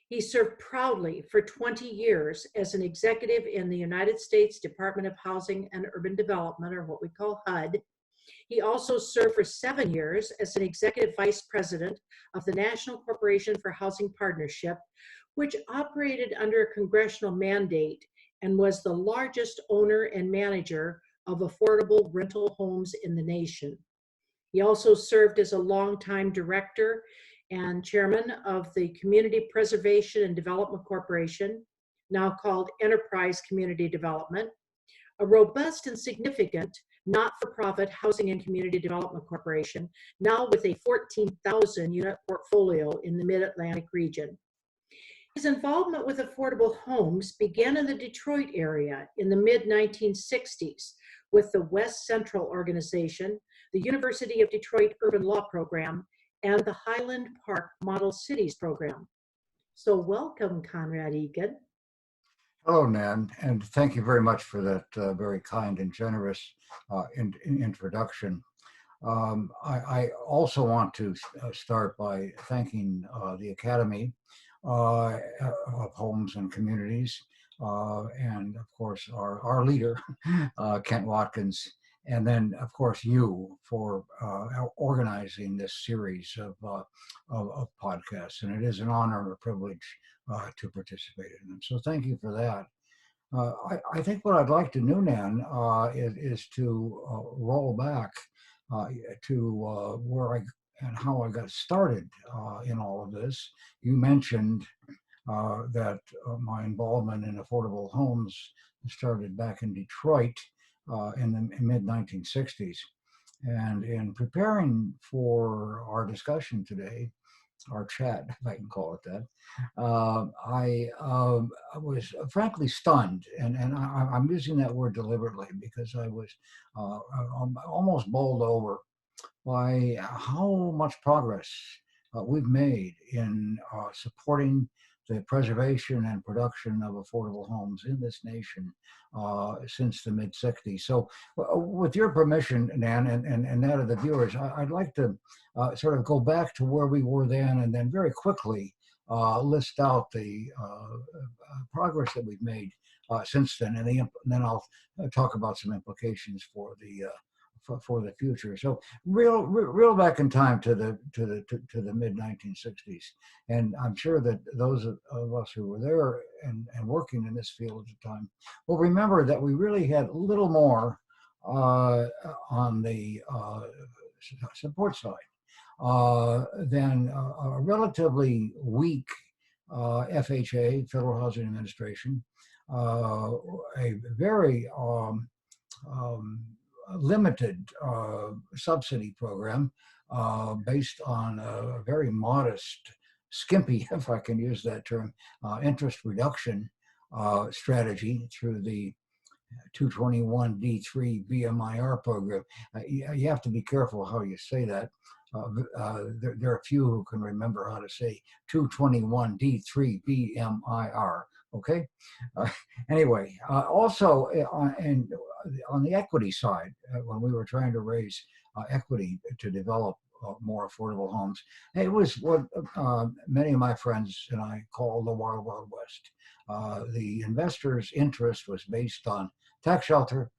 He served proudly for 20 years as an executive in the United States Department of Housing and Urban Development, or what we call HUD. He also served for 7 years as an executive vice president of the National Corporation for Housing Partnership, which operated under a congressional mandate and was the largest owner and manager of affordable rental homes in the nation. He also served as a longtime director and chairman of the Community Preservation and Development Corporation, now called Enterprise Community Development, a robust and significant not-for-profit housing and community development corporation, now with a 14,000 unit portfolio in the Mid-Atlantic region. His involvement with affordable homes began in the Detroit area in the mid-1960s with the West Central Organization, the University of Detroit Urban Law Program, and the Highland Park Model Cities Program. So welcome, Conrad Egan. Hello, Nan, and thank you very much for that very kind and generous introduction. I also want to start by thanking the Academy of Homes and Communities, and of course our leader, Kent Watkins, and then of course you for organizing this series of podcasts. And it is an honor and a privilege to participate in them. So thank you for that. I think what I'd like to do, Nan, is to roll back to where and how I got started in all of this. You mentioned that my involvement in affordable homes started back in Detroit in the mid-1960s. And in preparing for our discussion today, our chat, if I can call it that, I was frankly stunned, and I'm using that word deliberately because I was almost bowled over by how much progress we've made in supporting the preservation and production of affordable homes in this nation since the mid-60s. So with your permission, Nan, and that of the viewers, I'd like to sort of go back to where we were then and then very quickly list out the progress that we've made since then, and then I'll talk about some implications for the future. So real back in time to the mid-1960s, and I'm sure that those of us who were there and working in this field at the time will remember that we really had little more on the support side than a relatively weak FHA, Federal Housing Administration, a very limited subsidy program based on a very modest, skimpy, if I can use that term, interest reduction strategy through the 221D3 BMIR program. You have to be careful how you say that. There are a few who can remember how to say 221D3 BMIR. Okay. Anyway, also on the equity side, when we were trying to raise equity to develop more affordable homes, it was what many of my friends and I call the Wild Wild West. The investors' interest was based on tax shelter,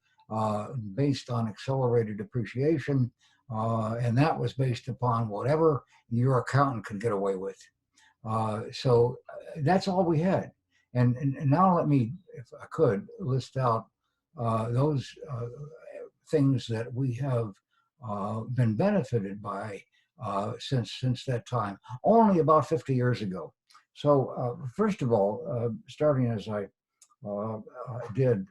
based on accelerated depreciation, and that was based upon whatever your accountant could get away with. So that's all we had. And now let me, if I could, list out those things that we have been benefited by since that time, only about 50 years ago. So first of all, starting as I did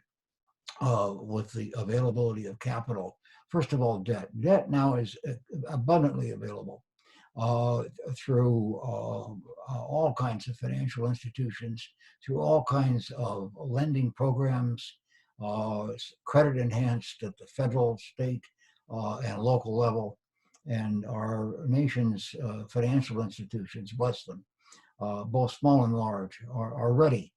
with the availability of capital, first of all, debt. Debt now is abundantly available through all kinds of financial institutions, through all kinds of lending programs, credit enhanced at the federal, state, and local level. And our nation's financial institutions, bless them, both small and large, are ready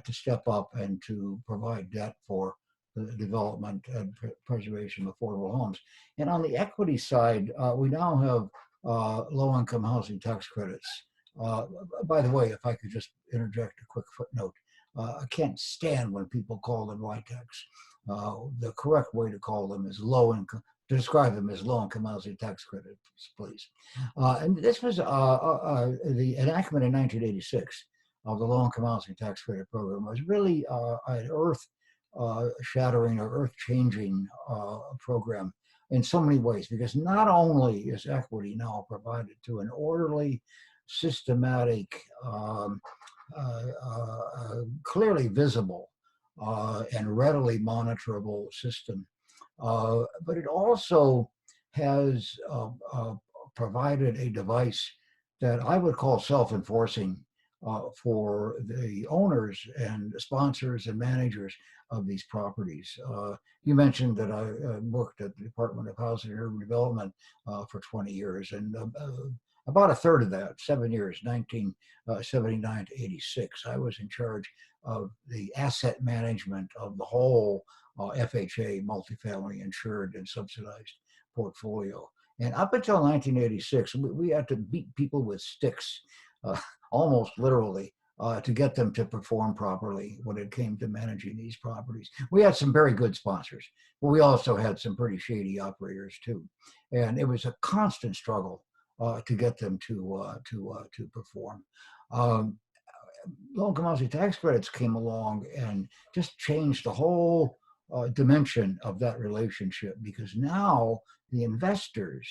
to step up and to provide debt for the development and preservation of affordable homes. And on the equity side, we now have low-income housing tax credits By the way, if I could just interject a quick footnote, I can't stand when people call them LITACs. The correct way to call them is low income, to describe them as low income housing tax credits, please. And this was the enactment in 1986 of the low income housing tax credit program was really an earth shattering or earth changing program in so many ways, because not only is equity now provided to an orderly, systematic, clearly visible, and readily monitorable system, but it also has provided a device that I would call self-enforcing for the owners and sponsors and managers of these properties. You mentioned that I worked at the Department of Housing and Urban Development for 20 years, and about a third of that, 7 years, 1979 to 86, I was in charge of the asset management of the whole FHA multifamily insured and subsidized portfolio. And up until 1986, we had to beat people with sticks, uh, almost literally, to get them to perform properly when it came to managing these properties. We had some very good sponsors, but we also had some pretty shady operators too. And it was a constant struggle to get them to perform. Um, Low-income housing tax credits came along and just changed the whole dimension of that relationship, because now the investors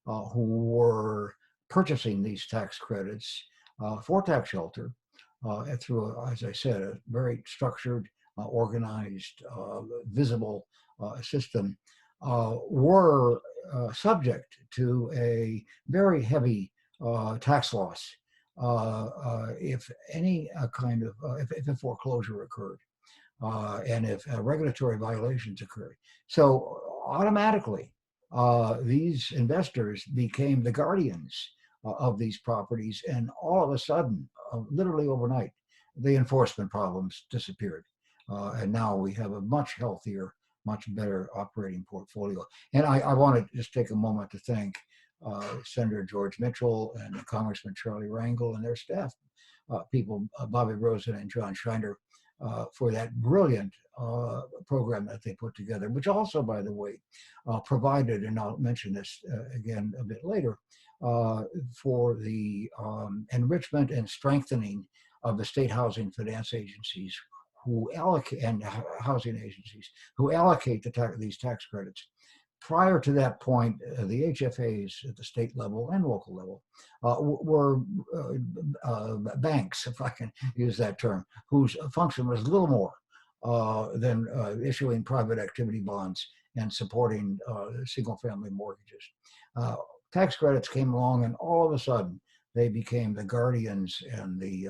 who were purchasing these tax credits for tax shelter through, as I said, a very structured, organized, visible system, were subject to a very heavy tax loss if any kind of if a foreclosure occurred, and if regulatory violations occurred. So automatically, these investors became the guardians of these properties, and all of a sudden, literally overnight, the enforcement problems disappeared, and now we have a much healthier, much better operating portfolio. And I want to just take a moment to thank Senator George Mitchell and Congressman Charlie Rangel and their staff people, Bobby Rosen and John Shiner, for that brilliant program that they put together, which also, by the way, provided, and I'll mention this again a bit later, for the enrichment and strengthening of the state housing finance agencies who allocate, and housing agencies who allocate these tax credits. Prior to that point, the HFAs at the state level and local level were banks, if I can use that term, whose function was little more than issuing private activity bonds and supporting single-family mortgages. Tax credits came along, and all of a sudden, they became the guardians and the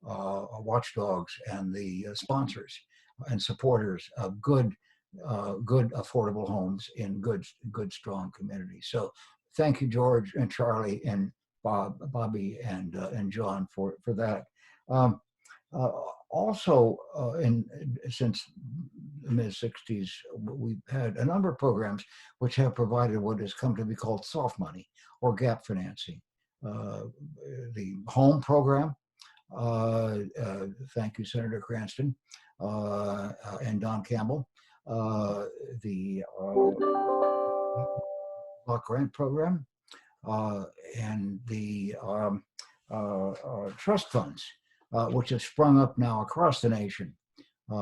watchdogs and the sponsors and supporters of good affordable homes in good strong communities. So thank you, George and Charlie and Bobby and John for that. Um, Also, since the mid 60s, we've had a number of programs which have provided what has come to be called soft money or gap financing. The home program, thank you, Senator Cranston and Don Campbell. The block grant program, and the trust funds, which have sprung up now across the nation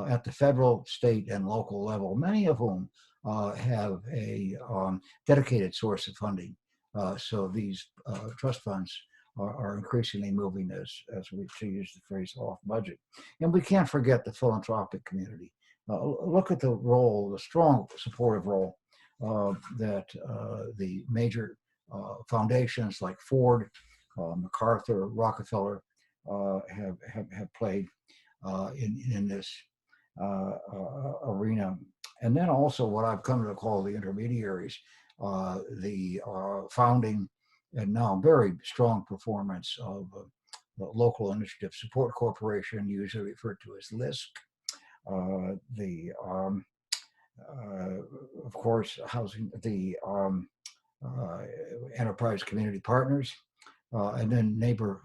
at the federal, state, and local level, many of whom have a dedicated source of funding. So these trust funds are increasingly moving, as we use the phrase, off budget. And we can't forget the philanthropic community. Look at the role, the strong supportive role that the major foundations like Ford, MacArthur, Rockefeller have played in this arena. And then also what I've come to call the intermediaries, the founding and now very strong performance of the Local Initiative Support Corporation, usually referred to as LISC. Of course, housing, the enterprise community partners, and then neighbor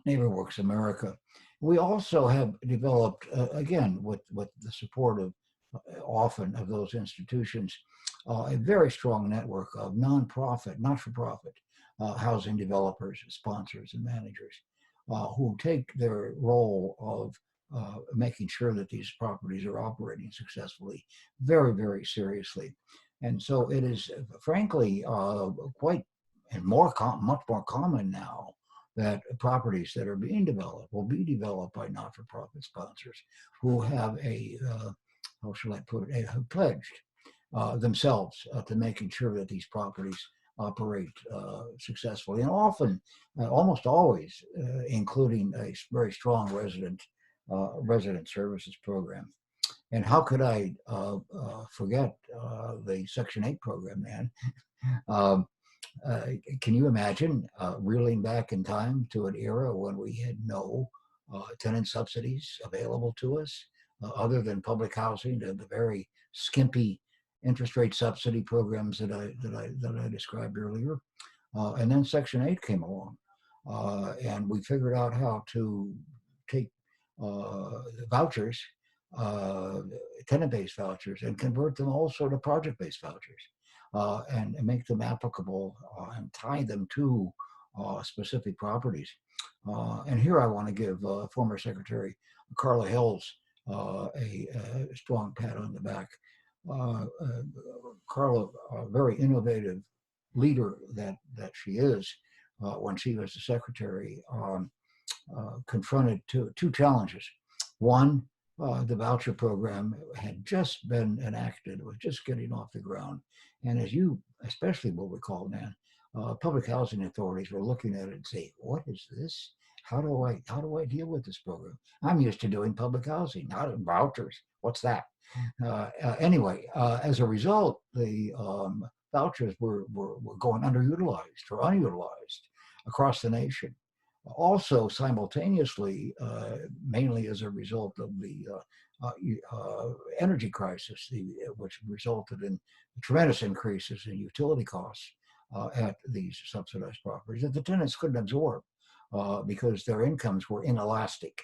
NeighborWorks America. We also have developed, again, with the support of often of those institutions, a very strong network of nonprofit, not-for-profit housing developers, sponsors, and managers who take their role of making sure that these properties are operating successfully very, very seriously. And so it is, frankly, quite and much more common now that properties that are being developed will be developed by not-for-profit sponsors who have a, how shall I put it, have pledged themselves to making sure that these properties operate successfully, and often, almost always, including a very strong resident services program. And how could I forget the Section 8 program, man? Um, can you imagine reeling back in time to an era when we had no tenant subsidies available to us other than public housing, the very skimpy interest rate subsidy programs that I described earlier, and then Section 8 came along, and we figured out how to take vouchers, uh, tenant-based vouchers, and convert them also to project-based vouchers, and make them applicable and tie them to specific properties. And here I want to give former Secretary Carla Hills a strong pat on the back. Carla, a very innovative leader that she is, when she was the secretary, confronted two challenges. One, the voucher program had just been enacted, it was just getting off the ground. And as you especially will recall, Nan, public housing authorities were looking at it and saying, what is this? How do I deal with this program? I'm used to doing public housing, not vouchers. What's that? Anyway, as a result, the vouchers were going underutilized or unutilized across the nation. Also, simultaneously, mainly as a result of the energy crisis, which resulted in tremendous increases in utility costs at these subsidized properties that the tenants couldn't absorb because their incomes were inelastic.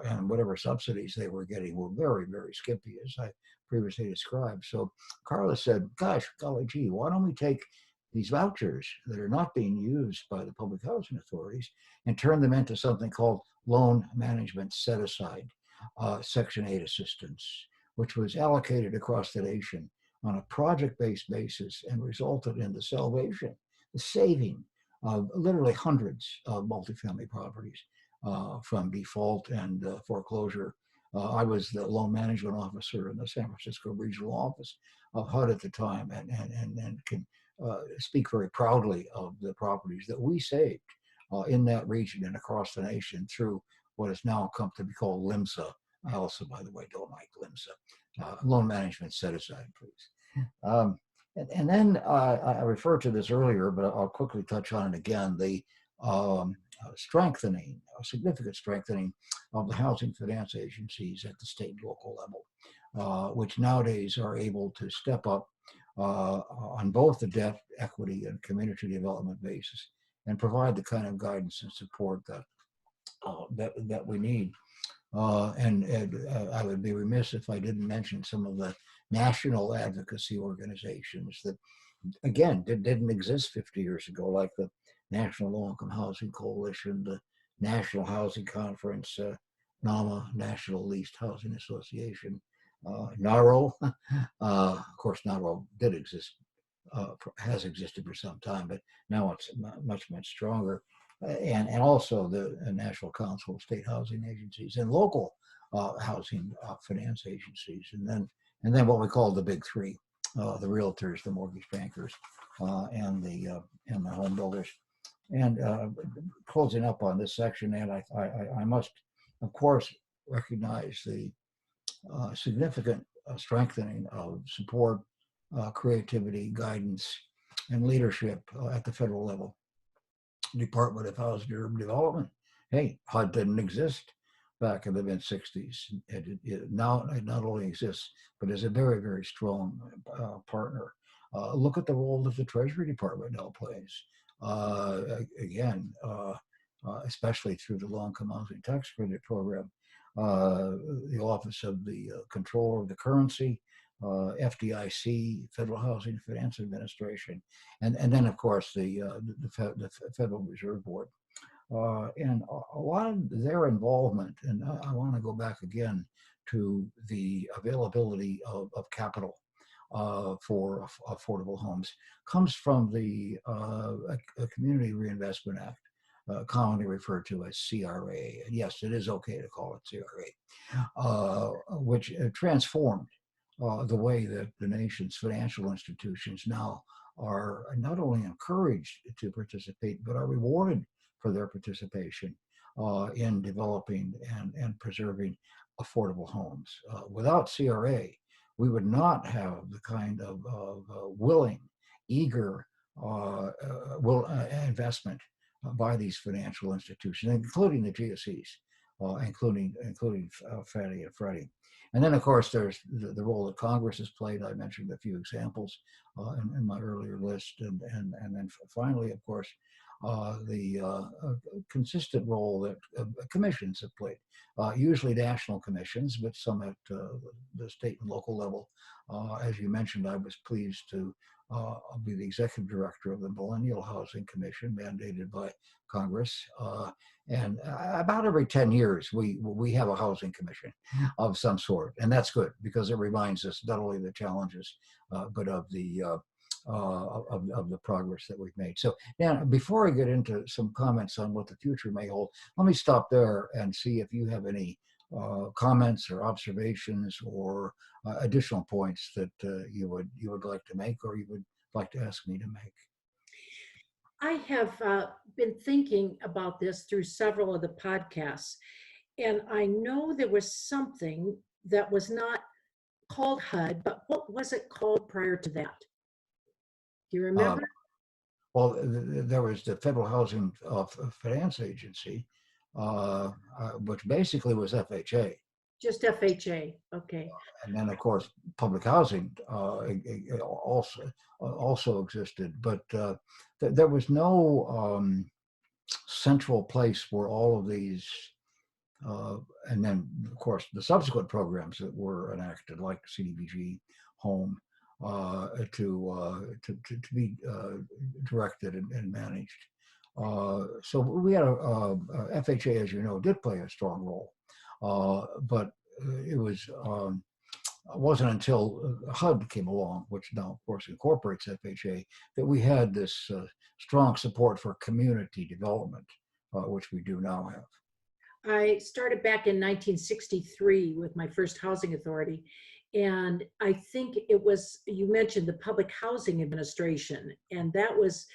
And whatever subsidies they were getting were very, very skimpy, as I previously described. So Carla said, gosh, golly gee, why don't we take these vouchers that are not being used by the public housing authorities and turn them into something called loan management set-aside, Section 8 assistance, which was allocated across the nation on a project-based basis and resulted in the salvation, the saving of literally hundreds of multifamily properties from default and foreclosure. I was the loan management officer in the San Francisco regional office of HUD at the time, and can speak very proudly of the properties that we saved in that region and across the nation through what has now come to be called LMSA. I also, by the way, don't like LMSA. Loan management set aside, please. And then I referred to this earlier, but I'll quickly touch on it again. The strengthening, significant strengthening of the housing finance agencies at the state and local level, which nowadays are able to step up on both the debt, equity, and community development basis, and provide the kind of guidance and support that we need. And I would be remiss if I didn't mention some of the national advocacy organizations that, again, didn't exist 50 years ago, like the National Low-Income Housing Coalition, the National Housing Conference, NAMA, National Leased Housing Association, NARO. Of course, NARO did exist, has existed for some time, but now it's much, much stronger. And also the National Council of State Housing Agencies and local housing finance agencies, and then what we call the big three, the realtors, the mortgage bankers, and the home builders. And closing up on this section, and I must, of course, recognize the significant strengthening of support, creativity, guidance, and leadership at the federal level. Department of Housing and Urban Development. Hey, HUD didn't exist back in the mid-60s. Now it not only exists, but is a very, very strong partner. Look at the role that the Treasury Department now plays. Again, especially through the low-income housing tax credit program, the Office of the Controller of the Currency, FDIC, Federal Housing Finance Administration, and then of course the Federal Reserve Board. And a lot of their involvement, and I want to go back again to the availability of capital for affordable homes, comes from the Community Reinvestment Act, commonly referred to as CRA. And yes, it is okay to call it CRA, which transformed the way that the nation's financial institutions now are not only encouraged to participate, but are rewarded for their participation in developing and preserving affordable homes. Without CRA, we would not have the kind of willing, eager investment by these financial institutions, including the GSEs, including Fannie and Freddie. And then, of course, there's the role that Congress has played. I mentioned a few examples in my earlier list. And then finally, of course, the consistent role that commissions have played, usually national commissions, but some at the state and local level. As you mentioned, I was pleased to be the executive director of the Millennial Housing Commission, mandated by Congress. And about every 10 years, we have a housing commission of some sort. And that's good because it reminds us not only the challenges, but of the progress that we've made. So now, before I get into some comments on what the future may hold, let me stop there and see if you have any comments or observations or additional points that you would like to make, or you would like to ask me to make. I have been thinking about this through several of the podcasts, and I know there was something that was not called HUD, but what was it called prior to that? Do you remember? Well, there was the Federal Housing Finance Agency, which basically was FHA. Just FHA, okay. And then, of course, public housing also existed, but there was no central place where all of these, and then, of course, the subsequent programs that were enacted, like CDBG, Home, to be directed and managed. So we had FHA, as you know, did play a strong role, but it wasn't until HUD came along, which now, of course, incorporates FHA, that we had this strong support for community development, which we do now have. I started back in 1963 with my first housing authority. And I think it was, you mentioned the Public Housing Administration, and that was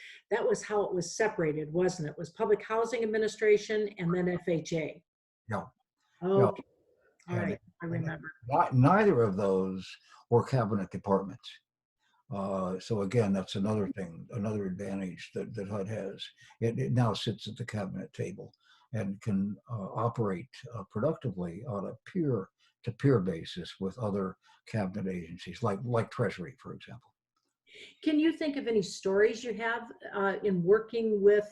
how it was separated, wasn't it? It was Public Housing Administration and then FHA. Yeah. Okay. Yeah. All right. I remember. Neither of those were cabinet departments. So again, that's another thing, another advantage that HUD has. It now sits at the cabinet table and can operate productively on a peer-to-peer basis with other cabinet agencies, like Treasury, for example. Can you think of any stories you have in working with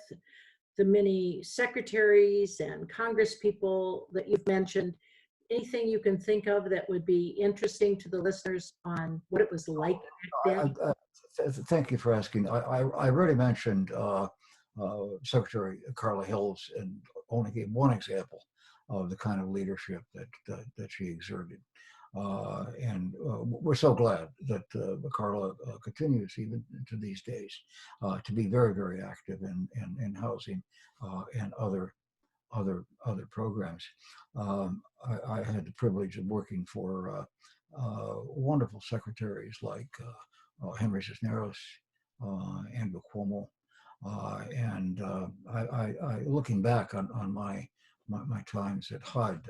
the many secretaries and Congress people that you've mentioned? Anything you can think of that would be interesting to the listeners on what it was like back then? Thank you for asking. I already mentioned Secretary Carla Hills, and only gave one example of the kind of leadership that she exerted. And we're so glad that Carla continues even to these days to be very, very active in housing and other programs. I had the privilege of working for wonderful secretaries like Henry Cisneros, Andrew Cuomo, and I looking back on my times at HUD.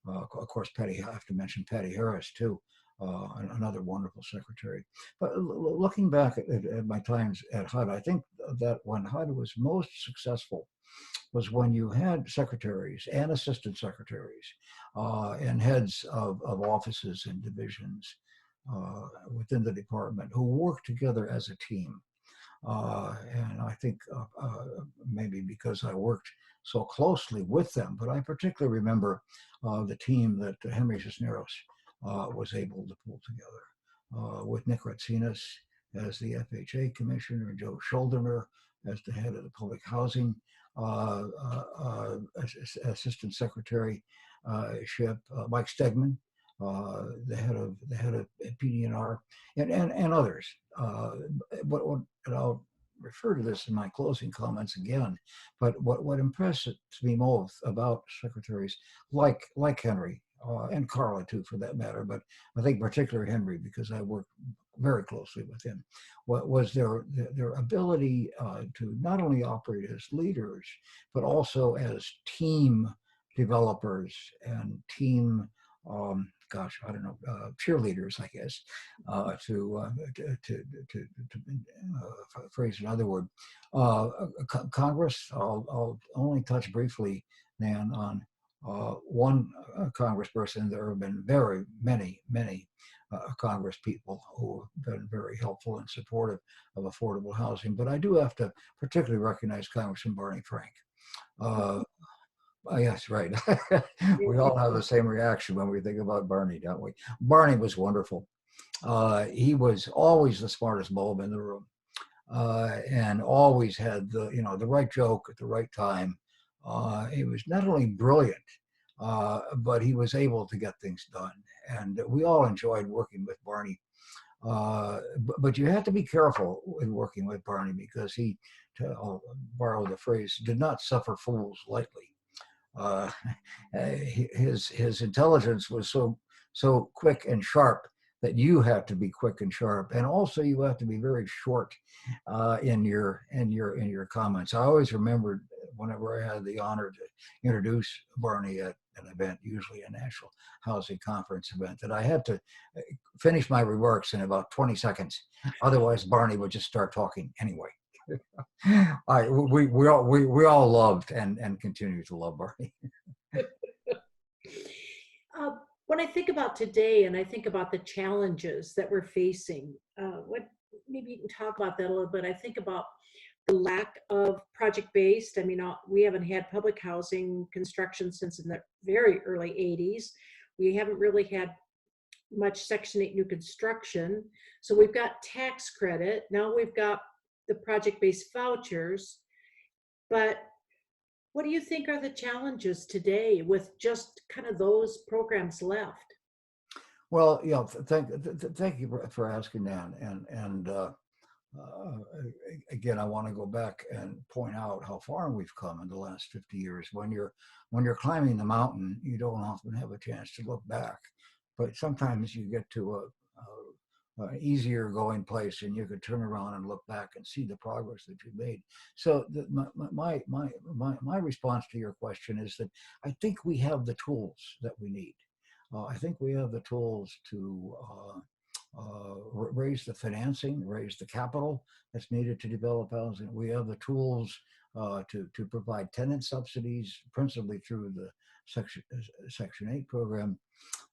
Of course, I have to mention Patty Harris too, another wonderful secretary. But looking back at my times at HUD, I think that when HUD was most successful was when you had secretaries and assistant secretaries and heads of offices and divisions within the department who worked together as a team. And I think maybe because I worked so closely with them, but I particularly remember the team that Henry Cisneros was able to pull together with Nick Ratsinas as the FHA commissioner, Joe Schuldiner as the head of the public housing assistant secretary ship, Mike Stegman, the head of PD&R, and others. And I'll refer to this in my closing comments again. But what impresses me most about secretaries like Henry and Carla too, for that matter, but I think particularly Henry because I worked very closely with him, what was their ability to not only operate as leaders but also as team developers and team I don't know, cheerleaders, I guess, to phrase another word. Congress, I'll only touch briefly, Nan, on one congressperson. There have been very many Congress people who have been very helpful and supportive of affordable housing. But I do have to particularly recognize Congressman Barney Frank. Yes, right. We all have the same reaction when we think about Barney, don't we? Barney was wonderful. He was always the smartest bulb in the room, and always had the right joke at the right time. He was not only brilliant, but he was able to get things done, and we all enjoyed working with Barney. But you have to be careful in working with Barney because he, to borrow the phrase, did not suffer fools lightly. Uh, his intelligence was so quick and sharp that you have to be quick and sharp, and also you have to be very short in your comments. I always remembered whenever I had the honor to introduce Barney at an event, usually a national housing conference event, that I had to finish my remarks in about 20 seconds. Otherwise, Barney would just start talking anyway. We all loved and continue to love Barney. When I think about today and I think about the challenges that we're facing, maybe you can talk about that a little bit. I think about the lack of project-based. I mean, we haven't had public housing construction since in the very early 80s. We haven't really had much Section 8 new construction. So we've got tax credit. Now we've got the project-based vouchers. But what do you think are the challenges today with just kind of those programs left? Well, thank you for asking that. And again, I want to go back and point out how far we've come in the last 50 years. When you're climbing the mountain, you don't often have a chance to look back, but sometimes you get to an easier going place and you could turn around and look back and see the progress that you've made. So my response to your question is that I think we have the tools that we need. I think we have the tools to raise the financing, raise the capital that's needed to develop housing. We have the tools to provide tenant subsidies, principally through the Section 8 program.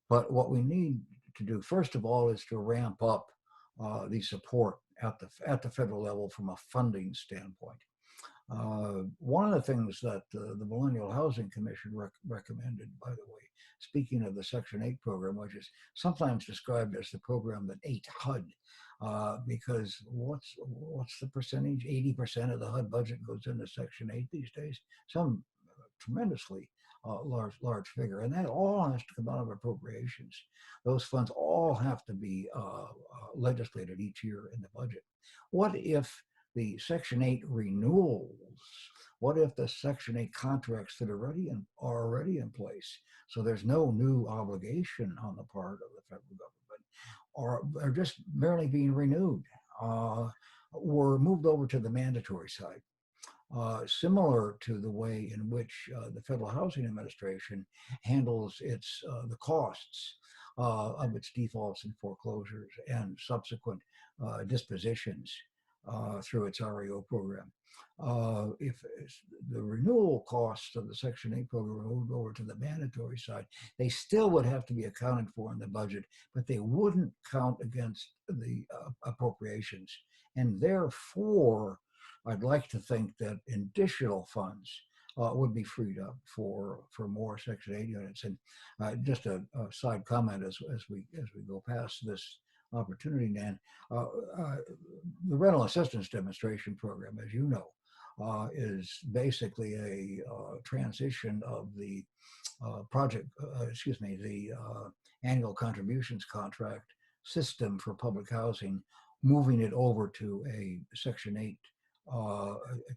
But what we need to do, first of all, is to ramp up the support at the federal level from a funding standpoint. One of the things that the Millennial Housing Commission recommended, by the way, speaking of the Section 8 program, which is sometimes described as the program that ate HUD, because what's the percentage? 80% of the HUD budget goes into Section 8 these days. Some tremendously large figure, and that all has to come out of appropriations. Those funds all have to be legislated each year in the budget. What if the Section 8 renewals, what if the Section 8 contracts that are already in place, so there's no new obligation on the part of the federal government, or are just merely being renewed, were moved over to the mandatory side? Similar to the way in which the Federal Housing Administration handles the costs of its defaults and foreclosures and subsequent dispositions. through its REO program. If the renewal costs of the Section 8 program moved over to the mandatory side, they still would have to be accounted for in the budget, but they wouldn't count against the appropriations. And therefore, I'd like to think that additional funds would be freed up for more Section 8 units. And just a side comment as we go past this opportunity, Nan, the rental assistance demonstration program, as you know, is basically a transition of the the annual contributions contract system for public housing, moving it over to a Section 8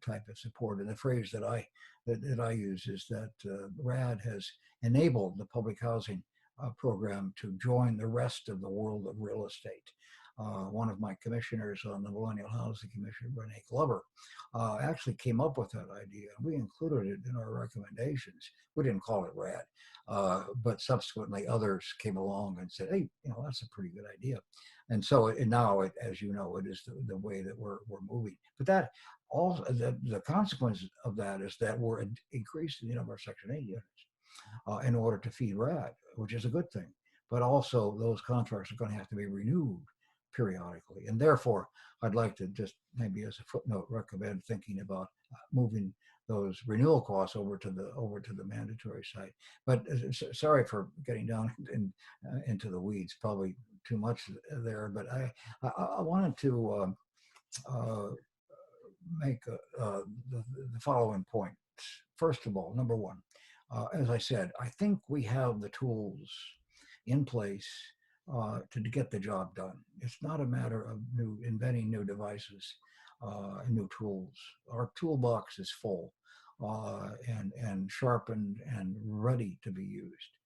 type of support. And the phrase that I use is that RAD has enabled the public housing program to join the rest of the world of real estate. One of my commissioners on the Millennial Housing Commission, Renee Glover, actually came up with that idea, and we included it in our recommendations. We didn't call it RAD, but subsequently others came along and said, "Hey, that's a pretty good idea." And so now, as you know, it is the way that we're moving. But that also the consequence of that is that we're increasing the number of Section 8 units in order to feed RAD, which is a good thing. But also, those contracts are going to have to be renewed periodically, and therefore, I'd like to just maybe as a footnote recommend thinking about moving those renewal costs over to the mandatory side. But sorry for getting down into the weeds, probably too much there. But I wanted to make the following point. First of all, number one, as I said, I think we have the tools in place to get the job done. It's not a matter of inventing new devices, new tools. Our toolbox is full and sharpened and ready to be used.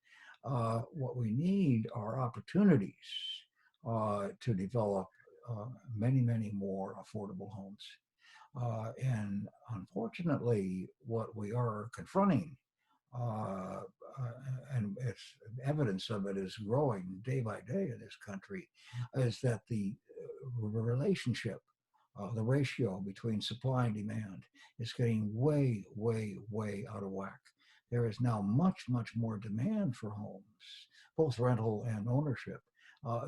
What we need are opportunities to develop many more affordable homes. And unfortunately, what we are confronting, and it's evidence of it is growing day by day in this country, is that the relationship, the ratio between supply and demand is getting way out of whack. There is now much more demand for homes, both rental and ownership,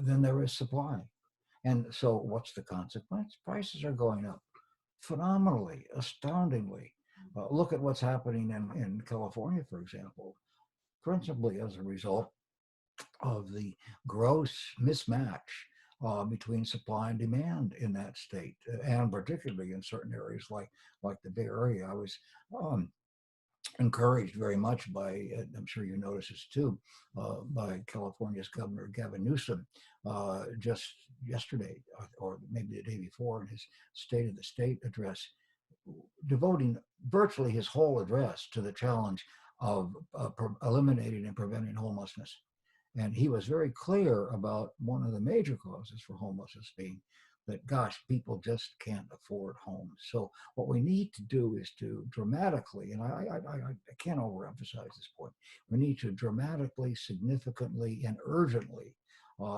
than there is supply. And so what's the consequence? Prices are going up phenomenally, astoundingly. Look at what's happening in California, for example, principally as a result of the gross mismatch between supply and demand in that state, and particularly in certain areas like the Bay Area. I was encouraged very much by, I'm sure you notice this too, by California's Governor Gavin Newsom just yesterday, or maybe the day before, in his State of the State address, devoting virtually his whole address to the challenge of eliminating and preventing homelessness. And he was very clear about one of the major causes for homelessness being that, gosh, people just can't afford homes. So what we need to do is to dramatically, and I can't overemphasize this point, we need to dramatically, significantly, and urgently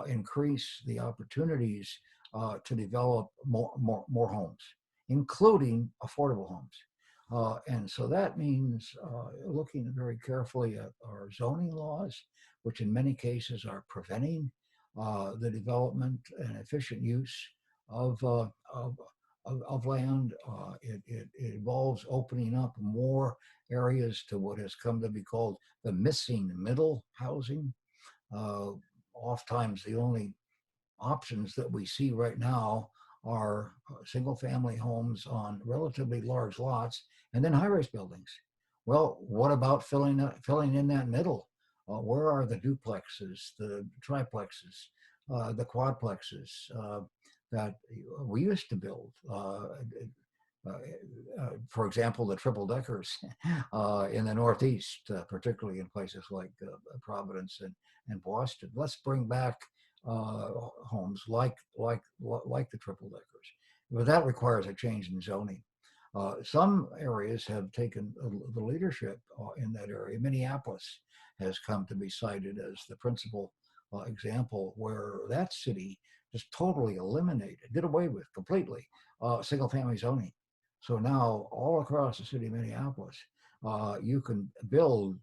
increase the opportunities to develop more homes, including affordable homes. And so that means looking very carefully at our zoning laws, which in many cases are preventing the development and efficient use of land. It involves opening up more areas to what has come to be called the missing middle housing. Oftentimes the only options that we see right now are single family homes on relatively large lots and then high-rise buildings. Well, what about filling in that middle? Where are the duplexes, the triplexes, the quadplexes that we used to build? For example, the triple deckers in the Northeast, particularly in places like Providence and Boston. Let's bring back homes like the triple deckers, but that requires a change in zoning. Some areas have taken the leadership in that area. Minneapolis has come to be cited as the principal example where that city just totally eliminated, did away with completely single family zoning. So now all across the city of Minneapolis, you can build,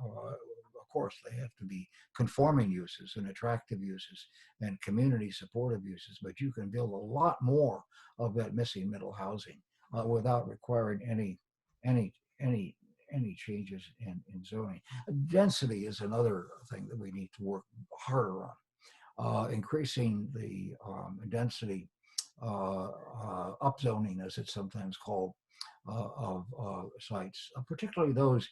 of course, they have to be conforming uses and attractive uses and community supportive uses, but you can build a lot more of that missing middle housing without requiring any any any changes in zoning. Density is another thing that we need to work harder on. Increasing the density, upzoning, as it's sometimes called, of sites, particularly those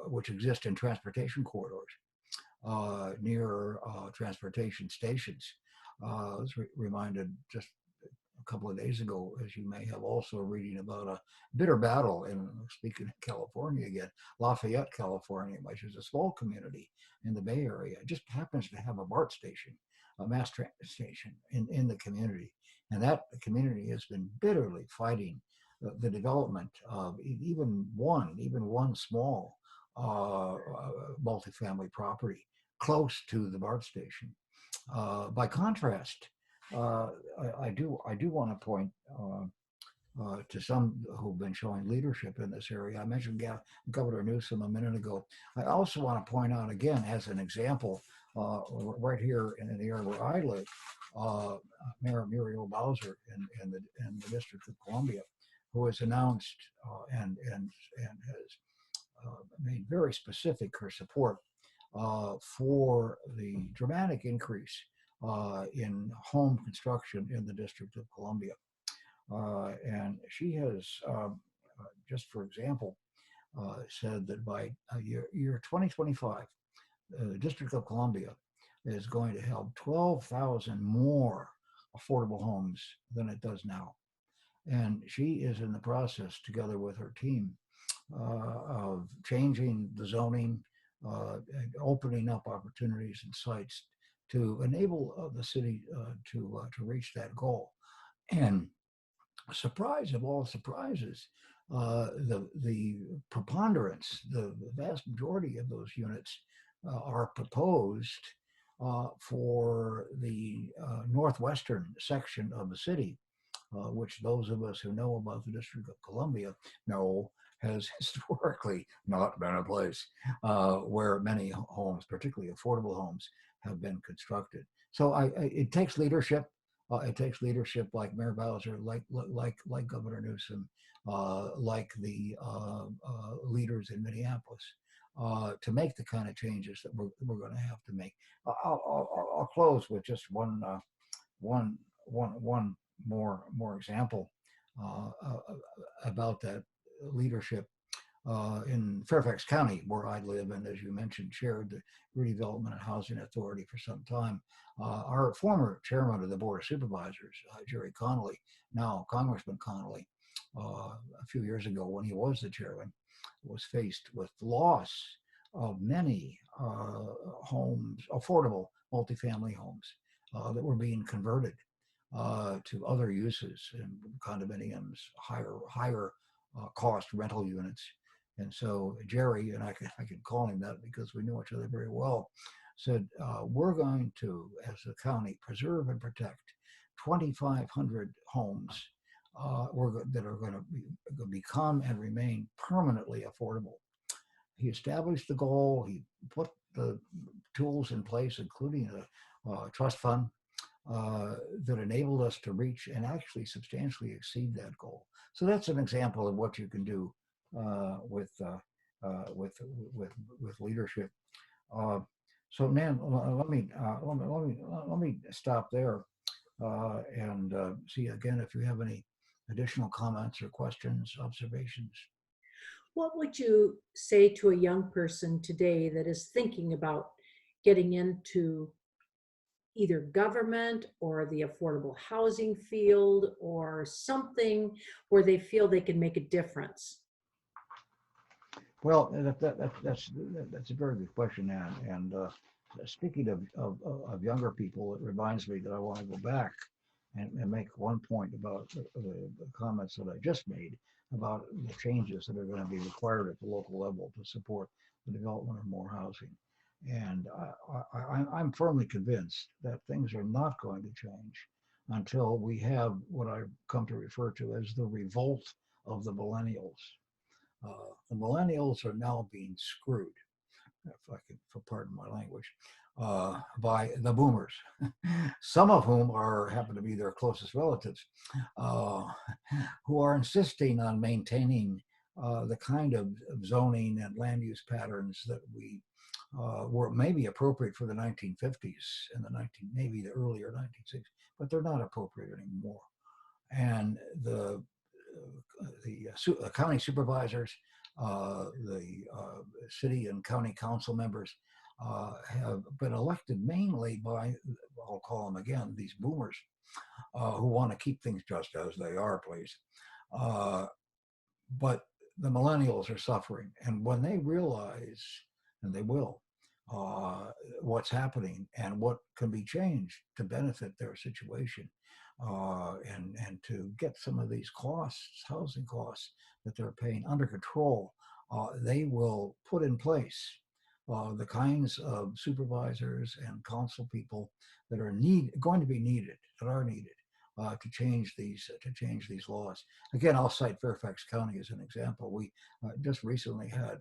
which exist in transportation corridors near transportation stations. I was reminded just a couple of days ago, as you may have also reading about a bitter battle in, speaking of California again, Lafayette, California, which is a small community in the Bay Area. It just happens to have a BART station, a mass transit station in the community. And that community has been bitterly fighting the development of even one small multifamily property close to the BART station. By contrast, I do want to point to some who've been showing leadership in this area. I mentioned Governor Newsom a minute ago. I also want to point out again, as an example, right here in the area where I live, Mayor Muriel Bowser in the District of Columbia, who has announced and has made very specific her support for the dramatic increase in home construction in the District of Columbia. And she has, just for example, said that by year 2025, the District of Columbia is going to have 12,000 more affordable homes than it does now. And she is in the process, together with her team, of changing the zoning, and opening up opportunities and sites to enable the city to reach that goal. And surprise of all surprises, the preponderance, the vast majority of those units are proposed for the northwestern section of the city, which those of us who know about the District of Columbia know has historically not been a place where many homes, particularly affordable homes, have been constructed. So it takes leadership. It takes leadership like Mayor Bowser, like Governor Newsom, like the leaders in Minneapolis, to make the kind of changes that we're going to have to make. I'll close with just one more example about that leadership. In Fairfax County, where I live, and as you mentioned, chaired the Redevelopment and Housing Authority for some time. Our former chairman of the Board of Supervisors, Jerry Connolly, now Congressman Connolly, a few years ago when he was the chairman, was faced with loss of many homes, affordable multifamily homes that were being converted to other uses and condominiums, higher cost rental units. And so Jerry, and I can call him that because we know each other very well, said, we're going to, as a county, preserve and protect 2,500 homes that are going to become and remain permanently affordable. He established the goal. He put the tools in place, including a trust fund that enabled us to reach and actually substantially exceed that goal. So that's an example of what you can do with leadership. So Nan, let me stop there and see again if you have any additional comments or questions, observations. What would you say to a young person today that is thinking about getting into either government or the affordable housing field or something where they feel they can make a difference? Well, that's a very good question, Ann. And speaking of younger people, it reminds me that I want to go back and make one point about the comments that I just made about the changes that are going to be required at the local level to support the development of more housing. And I'm firmly convinced that things are not going to change until we have what I've come to refer to as the revolt of the millennials. The millennials are now being screwed, if I can pardon my language, by the boomers, some of whom happen to be their closest relatives, uh, who are insisting on maintaining the kind of zoning and land use patterns that were maybe appropriate for the 1950s and maybe the earlier 1960s, but they're not appropriate anymore. And the county supervisors, the city and county council members have been elected mainly by, I'll call them again, these boomers who want to keep things just as they are, please. But the millennials are suffering. And when they realize, and they will, what's happening and what can be changed to benefit their situation, and to get some of these costs, housing costs that they're paying under control, they will put in place the kinds of supervisors and council people that are going to be needed, that are needed to change these laws. Again, I'll cite Fairfax County as an example. We just recently had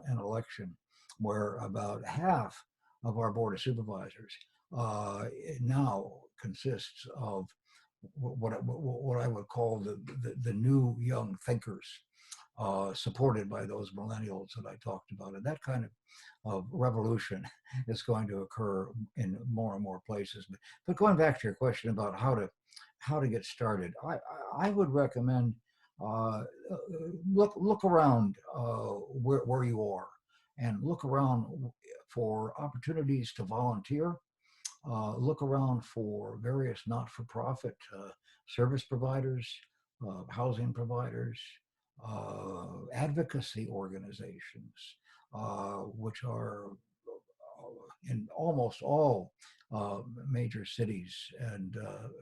an election where about half of our board of supervisors now consists of what I would call the new young thinkers, supported by those millennials that I talked about. And that kind of revolution is going to occur in more and more places. But going back to your question about how to get started, I would recommend look around where you are, and look around for opportunities to volunteer. Look around for various not-for-profit service providers, housing providers, advocacy organizations, which are in almost all major cities and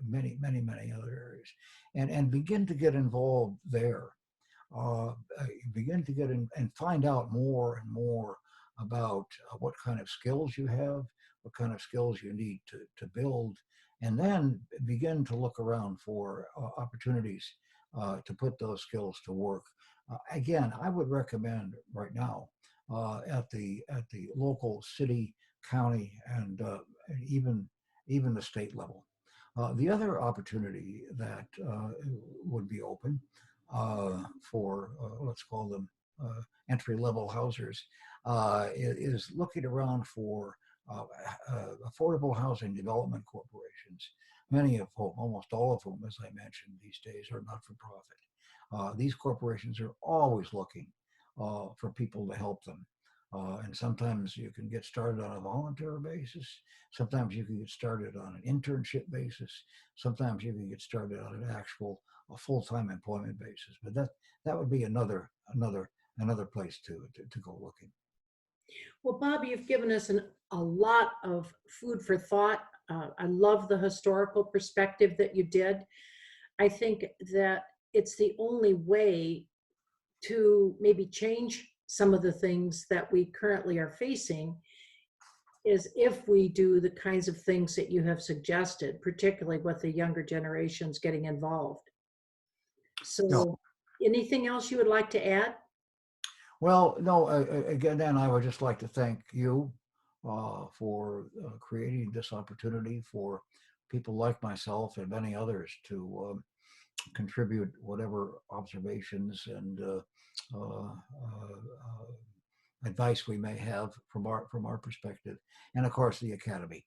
many other areas, and begin to get involved there. Begin to get in and find out more and more about what kind of skills you have, what kind of skills you need to build, and then begin to look around for opportunities to put those skills to work. Again, I would recommend right now at the local city, county, and even the state level. The other opportunity that would be open for let's call them entry-level housers is looking around for affordable housing development corporations, many of whom, almost all of whom, as I mentioned, these days are not-for-profit. These corporations are always looking for people to help them. And sometimes you can get started on a volunteer basis. Sometimes you can get started on an internship basis. Sometimes you can get started on an actual full-time employment basis. But that would be another place to go looking. Well, Bob, you've given us a lot of food for thought. I love the historical perspective that you did. I think that it's the only way to maybe change some of the things that we currently are facing is if we do the kinds of things that you have suggested, particularly with the younger generations getting involved. So, No. anything else you would like to add? Well, no, again, I would just like to thank you for creating this opportunity for people like myself and many others to contribute whatever observations and advice we may have from our perspective, and of course the Academy.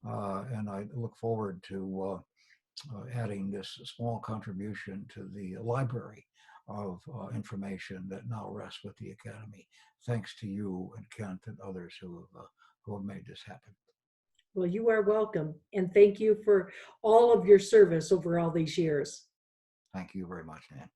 And I look forward to adding this small contribution to the library of information that now rests with the Academy. Thanks to you and Kent and others who have made this happen. Well, you are welcome. And thank you for all of your service over all these years. Thank you very much, Nan.